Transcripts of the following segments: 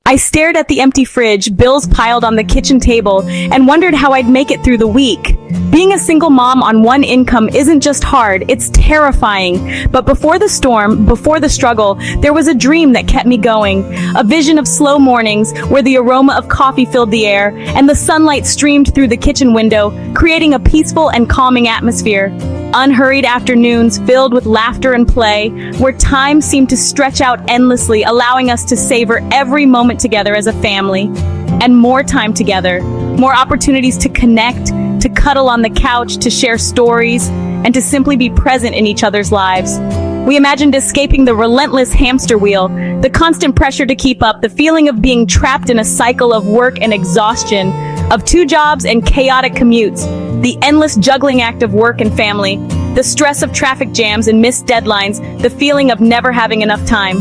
I stared at the empty fridge, bills piled on the kitchen table, and wondered how I'd make it through the week. Being a single mom on one income isn't just hard, it's terrifying. But before the storm, before the struggle, there was a dream that kept me going. A vision of slow mornings where the aroma of coffee filled the air and the sunlight streamed through the kitchen window, creating a peaceful and calming atmosphere. Unhurried afternoons filled with laughter and play, where time seemed to stretch out endlessly, allowing us to savor every moment together as a family. And more time together, more opportunities to connect, to cuddle on the couch, to share stories, and to simply be present in each other's lives. We imagined escaping the relentless hamster wheel, the constant pressure to keep up, the feeling of being trapped in a cycle of work and exhaustion, of 2 jobs and chaotic commutes, the endless juggling act of work and family, the stress of traffic jams and missed deadlines, the feeling of never having enough time.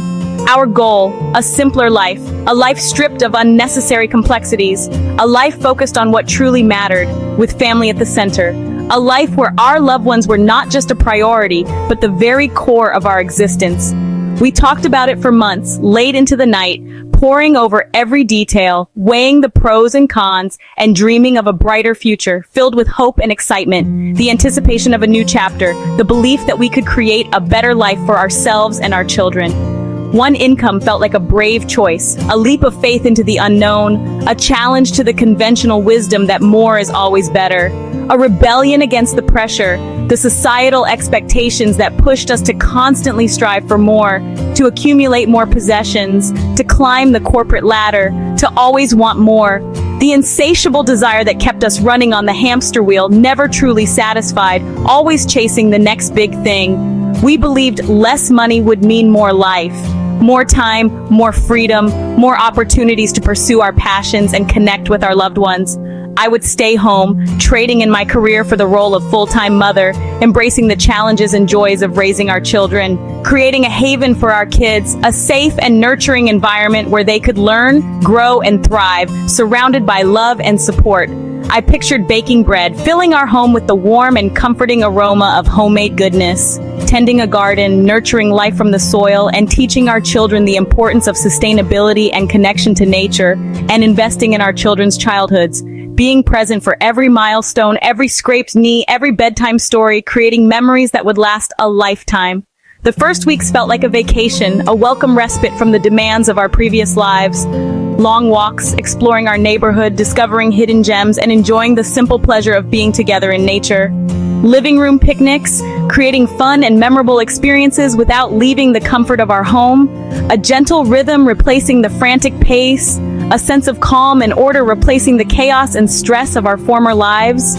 Our goal, a simpler life, a life stripped of unnecessary complexities, a life focused on what truly mattered, with family at the center. A life where our loved ones were not just a priority, but the very core of our existence. We talked about it for months, late into the night, poring over every detail, weighing the pros and cons, and dreaming of a brighter future, filled with hope and excitement, the anticipation of a new chapter, the belief that we could create a better life for ourselves and our children. One income felt like a brave choice, a leap of faith into the unknown, a challenge to the conventional wisdom that more is always better, a rebellion against the pressure, the societal expectations that pushed us to constantly strive for more, to accumulate more possessions, to climb the corporate ladder, to always want more. The insatiable desire that kept us running on the hamster wheel, never truly satisfied, always chasing the next big thing. We believed less money would mean more life. More time, more freedom, more opportunities to pursue our passions and connect with our loved ones. I would stay home, trading in my career for the role of full-time mother, embracing the challenges and joys of raising our children, creating a haven for our kids, a safe and nurturing environment where they could learn, grow, and thrive, surrounded by love and support. I pictured baking bread, filling our home with the warm and comforting aroma of homemade goodness, tending a garden, nurturing life from the soil, and teaching our children the importance of sustainability and connection to nature, and investing in our children's childhoods, being present for every milestone, every scraped knee, every bedtime story, creating memories that would last a lifetime. The first weeks felt like a vacation, a welcome respite from the demands of our previous lives. Long walks, exploring our neighborhood, discovering hidden gems, and enjoying the simple pleasure of being together in nature. Living room picnics, creating fun and memorable experiences without leaving the comfort of our home. A gentle rhythm replacing the frantic pace. A sense of calm and order replacing the chaos and stress of our former lives.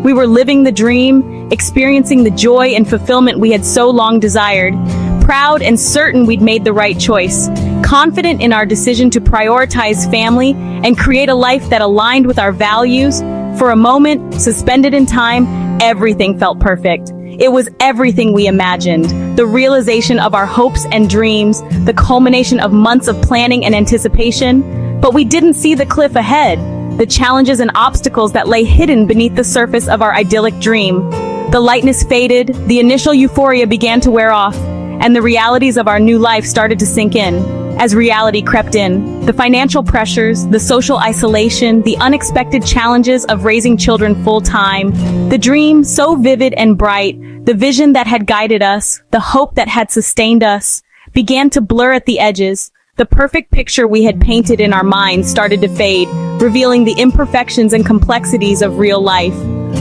We were living the dream, experiencing the joy and fulfillment we had so long desired, proud and certain we'd made the right choice, confident in our decision to prioritize family and create a life that aligned with our values. For a moment, suspended in time, everything felt perfect. It was everything we imagined, the realization of our hopes and dreams, the culmination of months of planning and anticipation. But we didn't see the cliff ahead, the challenges and obstacles that lay hidden beneath the surface of our idyllic dream. The lightness faded, the initial euphoria began to wear off, and the realities of our new life started to sink in. As reality crept in, the financial pressures, the social isolation, the unexpected challenges of raising children full-time, the dream so vivid and bright, the vision that had guided us, the hope that had sustained us, began to blur at the edges. The perfect picture we had painted in our minds started to fade, revealing the imperfections and complexities of real life.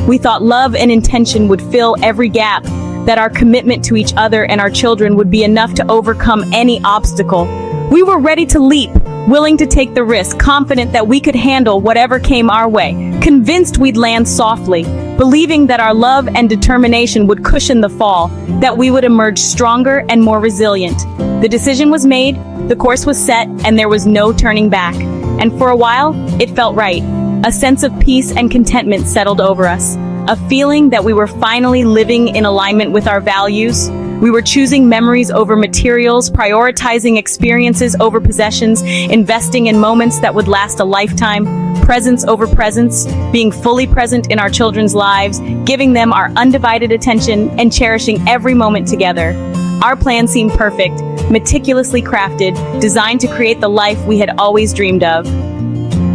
We thought love and intention would fill every gap, that our commitment to each other and our children would be enough to overcome any obstacle. We were ready to leap, willing to take the risk, confident that we could handle whatever came our way, convinced we'd land softly, believing that our love and determination would cushion the fall, that we would emerge stronger and more resilient. The decision was made, the course was set, and there was no turning back. And for a while, it felt right. A sense of peace and contentment settled over us, a feeling that we were finally living in alignment with our values. We were choosing memories over materials, prioritizing experiences over possessions, investing in moments that would last a lifetime, presence over presence, being fully present in our children's lives, giving them our undivided attention, and cherishing every moment together. Our plan seemed perfect, meticulously crafted, designed to create the life we had always dreamed of.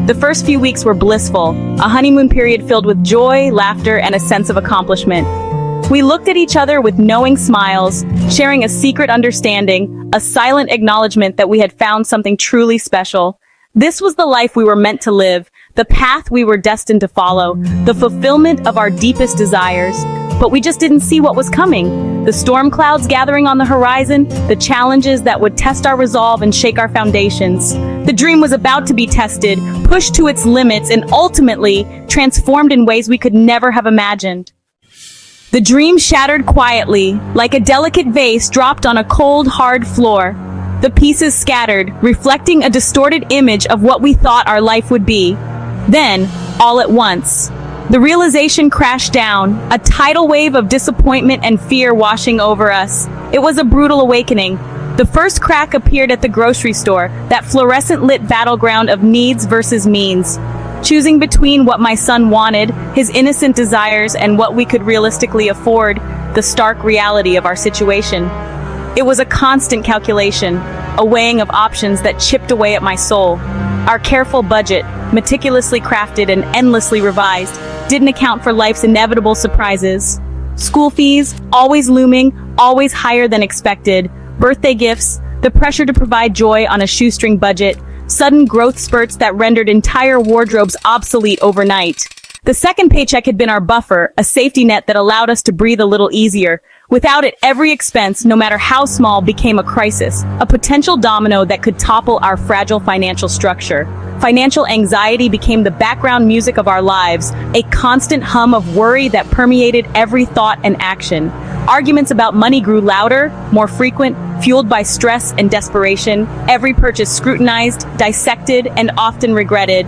The first few weeks were blissful, a honeymoon period filled with joy, laughter, and a sense of accomplishment. We looked at each other with knowing smiles, sharing a secret understanding, a silent acknowledgement that we had found something truly special. This was the life we were meant to live, the path we were destined to follow, the fulfillment of our deepest desires. But we just didn't see what was coming. The storm clouds gathering on the horizon, the challenges that would test our resolve and shake our foundations. The dream was about to be tested, pushed to its limits, and ultimately transformed in ways we could never have imagined. The dream shattered quietly, like a delicate vase dropped on a cold, hard floor. The pieces scattered, reflecting a distorted image of what we thought our life would be. Then, all at once, the realization crashed down, a tidal wave of disappointment and fear washing over us. It was a brutal awakening. The first crack appeared at the grocery store, that fluorescent-lit battleground of needs versus means. Choosing between what my son wanted, his innocent desires, and what we could realistically afford, the stark reality of our situation. It was a constant calculation, a weighing of options that chipped away at my soul. Our careful budget, meticulously crafted and endlessly revised, didn't account for life's inevitable surprises. School fees, always looming, always higher than expected. Birthday gifts, the pressure to provide joy on a shoestring budget. Sudden growth spurts that rendered entire wardrobes obsolete overnight. The second paycheck had been our buffer, a safety net that allowed us to breathe a little easier. Without it, every expense, no matter how small, became a crisis, a potential domino that could topple our fragile financial structure. Financial anxiety became the background music of our lives, a constant hum of worry that permeated every thought and action. Arguments about money grew louder, more frequent, fueled by stress and desperation. Every purchase scrutinized, dissected, and often regretted.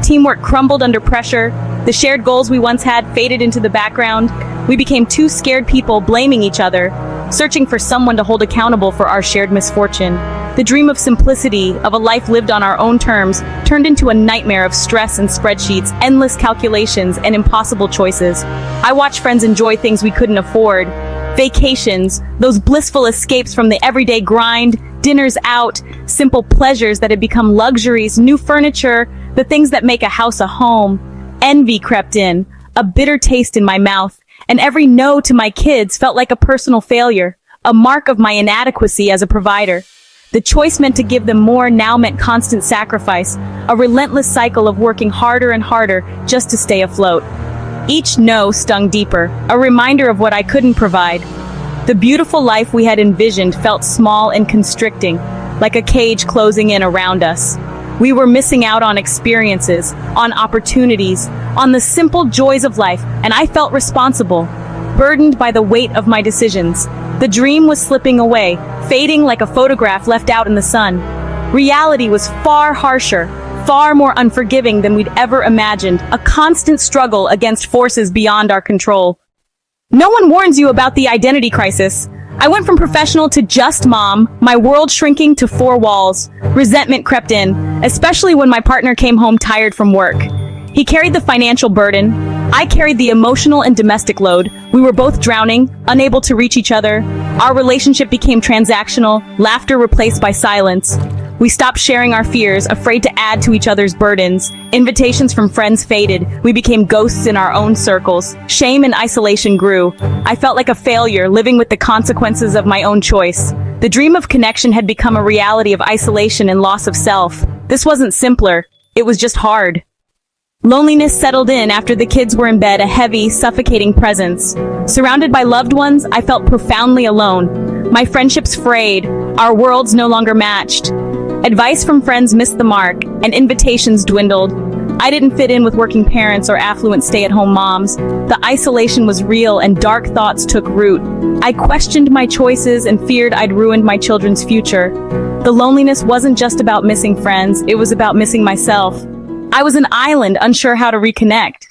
Teamwork crumbled under pressure. The shared goals we once had faded into the background. We became two scared people blaming each other, searching for someone to hold accountable for our shared misfortune. The dream of simplicity, of a life lived on our own terms, turned into a nightmare of stress and spreadsheets, endless calculations, and impossible choices. I watched friends enjoy things we couldn't afford. Vacations, those blissful escapes from the everyday grind, dinners out, simple pleasures that had become luxuries, new furniture, the things that make a house a home. Envy crept in, a bitter taste in my mouth, and every no to my kids felt like a personal failure, a mark of my inadequacy as a provider. The choice meant to give them more now meant constant sacrifice, a relentless cycle of working harder and harder just to stay afloat. Each no stung deeper, a reminder of what I couldn't provide. The beautiful life we had envisioned felt small and constricting, like a cage closing in around us. We were missing out on experiences, on opportunities, on the simple joys of life, and I felt responsible, burdened by the weight of my decisions. The dream was slipping away, fading like a photograph left out in the sun. Reality was far harsher, far more unforgiving than we'd ever imagined, a constant struggle against forces beyond our control. No one warns you about the identity crisis. I went from professional to just mom, my world shrinking to four walls. Resentment crept in, especially when my partner came home tired from work. He carried the financial burden. I carried the emotional and domestic load. We were both drowning, unable to reach each other. Our relationship became transactional, laughter replaced by silence. We stopped sharing our fears, afraid to add to each other's burdens. Invitations from friends faded. We became ghosts in our own circles. Shame and isolation grew. I felt like a failure, living with the consequences of my own choice. The dream of connection had become a reality of isolation and loss of self. This wasn't simpler. It was just hard. Loneliness settled in after the kids were in bed, a heavy, suffocating presence. Surrounded by loved ones, I felt profoundly alone. My friendships frayed. Our worlds no longer matched. Advice from friends missed the mark, and invitations dwindled. I didn't fit in with working parents or affluent stay-at-home moms. The isolation was real, and dark thoughts took root. I questioned my choices and feared I'd ruined my children's future. The loneliness wasn't just about missing friends, it was about missing myself. I was an island, unsure how to reconnect.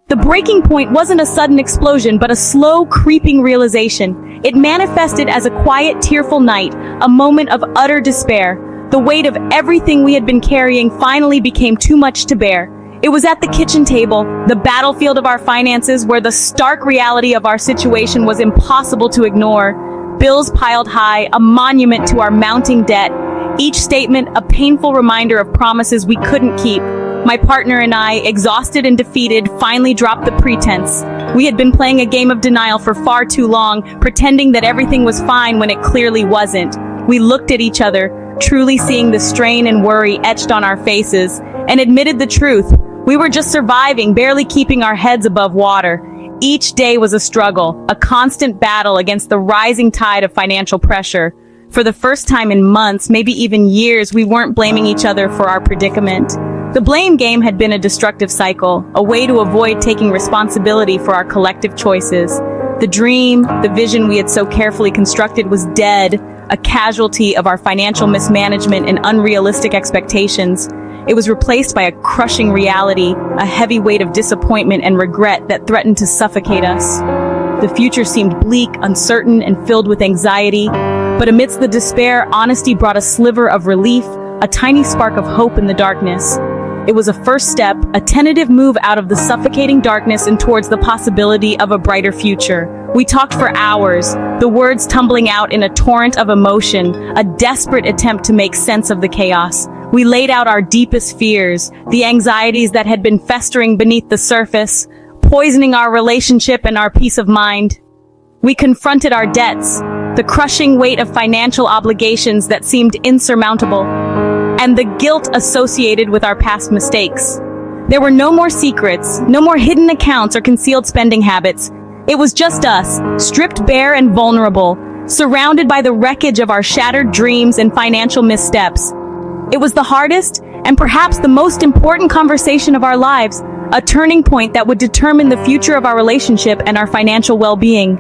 The breaking point wasn't a sudden explosion, but a slow, creeping realization. It manifested as a quiet, tearful night, a moment of utter despair. The weight of everything we had been carrying finally became too much to bear. It was at the kitchen table, the battlefield of our finances, where the stark reality of our situation was impossible to ignore. Bills piled high, a monument to our mounting debt. Each statement a painful reminder of promises we couldn't keep. My partner and I, exhausted and defeated, finally dropped the pretense. We had been playing a game of denial for far too long, pretending that everything was fine when it clearly wasn't. We looked at each other, truly seeing the strain and worry etched on our faces, and admitted the truth. We were just surviving, barely keeping our heads above water. Each day was a struggle, a constant battle against the rising tide of financial pressure. For the first time in months, maybe even years, we weren't blaming each other for our predicament. The blame game had been a destructive cycle, a way to avoid taking responsibility for our collective choices. The dream, the vision we had so carefully constructed was dead, a casualty of our financial mismanagement and unrealistic expectations. It was replaced by a crushing reality, a heavy weight of disappointment and regret that threatened to suffocate us. The future seemed bleak, uncertain, and filled with anxiety. But amidst the despair, honesty brought a sliver of relief, a tiny spark of hope in the darkness. It was a first step, a tentative move out of the suffocating darkness and towards the possibility of a brighter future. We talked for hours, the words tumbling out in a torrent of emotion, a desperate attempt to make sense of the chaos. We laid out our deepest fears, the anxieties that had been festering beneath the surface, poisoning our relationship and our peace of mind. We confronted our debts, the crushing weight of financial obligations that seemed insurmountable, and the guilt associated with our past mistakes. There were no more secrets, no more hidden accounts or concealed spending habits. It was just us, stripped bare and vulnerable, surrounded by the wreckage of our shattered dreams and financial missteps. It was the hardest and perhaps the most important conversation of our lives, a turning point that would determine the future of our relationship and our financial well-being.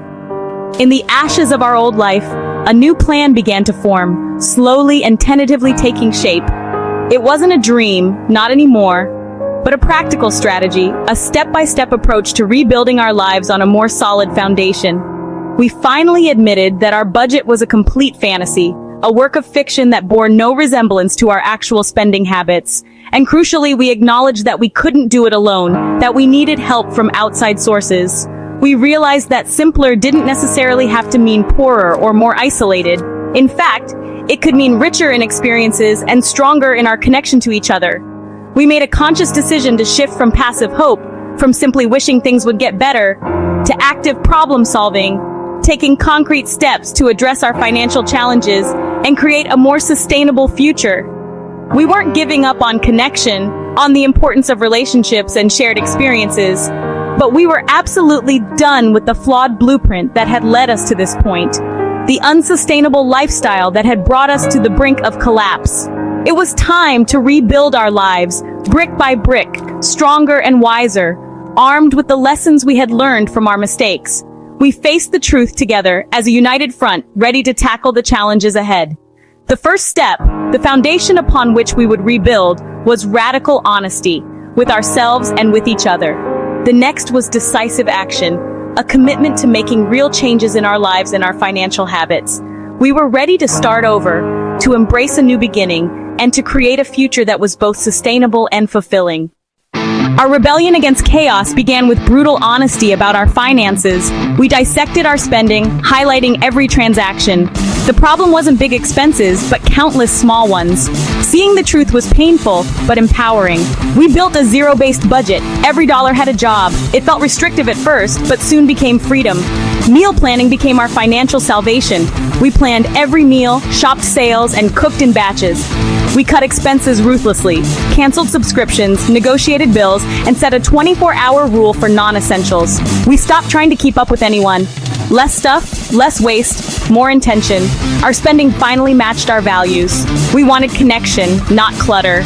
In the ashes of our old life, a new plan began to form, slowly and tentatively taking shape. It wasn't a dream, not anymore, but a practical strategy, a step-by-step approach to rebuilding our lives on a more solid foundation. We finally admitted that our budget was a complete fantasy, a work of fiction that bore no resemblance to our actual spending habits. And crucially, we acknowledged that we couldn't do it alone, that we needed help from outside sources. We realized that simpler didn't necessarily have to mean poorer or more isolated. In fact, it could mean richer in experiences and stronger in our connection to each other. We made a conscious decision to shift from passive hope, from simply wishing things would get better, to active problem solving, taking concrete steps to address our financial challenges and create a more sustainable future. We weren't giving up on connection, on the importance of relationships and shared experiences, but we were absolutely done with the flawed blueprint that had led us to this point, the unsustainable lifestyle that had brought us to the brink of collapse. It was time to rebuild our lives, brick by brick, stronger and wiser, armed with the lessons we had learned from our mistakes. We faced the truth together as a united front, ready to tackle the challenges ahead. The first step, the foundation upon which we would rebuild, was radical honesty, with ourselves and with each other. The next was decisive action, a commitment to making real changes in our lives and our financial habits. We were ready to start over, to embrace a new beginning, and to create a future that was both sustainable and fulfilling. Our rebellion against chaos began with brutal honesty about our finances. We dissected our spending, highlighting every transaction. The problem wasn't big expenses, but countless small ones. Seeing the truth was painful, but empowering. We built a zero-based budget. Every dollar had a job. It felt restrictive at first, but soon became freedom. Meal planning became our financial salvation. We planned every meal, shopped sales, and cooked in batches. We cut expenses ruthlessly, canceled subscriptions, negotiated bills, and set a 24-hour rule for non-essentials. We stopped trying to keep up with anyone. Less stuff, less waste, more intention. Our spending finally matched our values. We wanted connection, not clutter.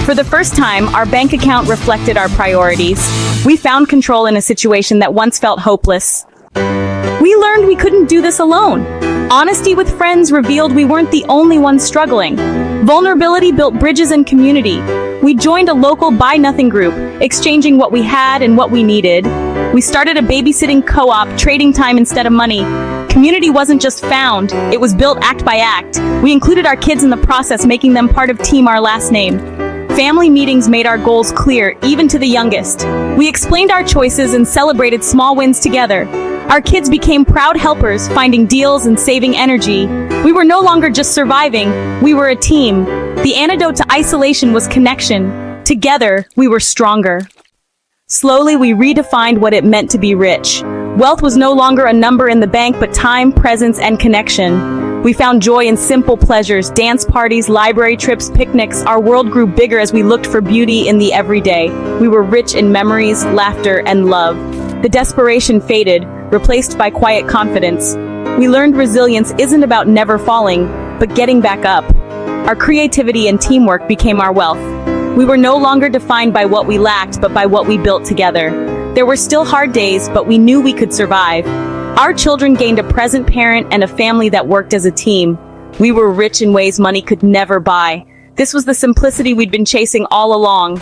For the first time, our bank account reflected our priorities. We found control in a situation that once felt hopeless. We learned we couldn't do this alone. Honesty with friends revealed we weren't the only ones struggling. Vulnerability built bridges and community. We joined a local Buy Nothing group, exchanging what we had and what we needed. We started a babysitting co-op, trading time instead of money. Community wasn't just found, it was built act by act. We included our kids in the process, making them part of Team Our Last Name. Family meetings made our goals clear, even to the youngest. We explained our choices and celebrated small wins together. Our kids became proud helpers, finding deals and saving energy. We were no longer just surviving, we were a team. The antidote to isolation was connection. Together, we were stronger. Slowly, we redefined what it meant to be rich. Wealth was no longer a number in the bank, but time, presence, and connection. We found joy in simple pleasures, dance parties, library trips, picnics. Our world grew bigger as we looked for beauty in the everyday. We were rich in memories, laughter, and love. The desperation faded, replaced by quiet confidence. We learned resilience isn't about never falling, but getting back up. Our creativity and teamwork became our wealth. We were no longer defined by what we lacked, but by what we built together. There were still hard days, but we knew we could survive. Our children gained a present parent and a family that worked as a team. We were rich in ways money could never buy. This was the simplicity we'd been chasing all along.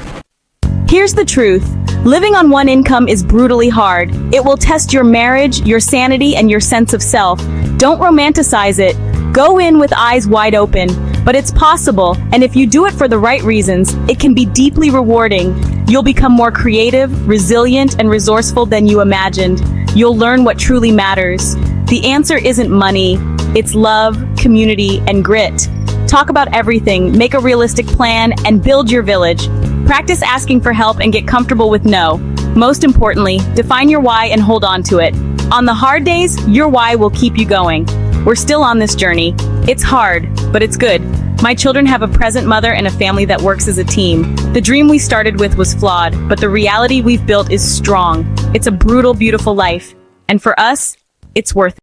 Here's the truth. Living on one income is brutally hard. It will test your marriage, your sanity, and your sense of self. Don't romanticize it. Go in with eyes wide open. But it's possible, and if you do it for the right reasons, it can be deeply rewarding. You'll become more creative, resilient, and resourceful than you imagined. You'll learn what truly matters. The answer isn't money. It's love, community, and grit. Talk about everything, make a realistic plan, and build your village. Practice asking for help and get comfortable with no. Most importantly, define your why and hold on to it. On the hard days, your why will keep you going. We're still on this journey. It's hard, but it's good. My children have a present mother and a family that works as a team. The dream we started with was flawed, but the reality we've built is strong. It's a brutal, beautiful life. And for us, it's worth it.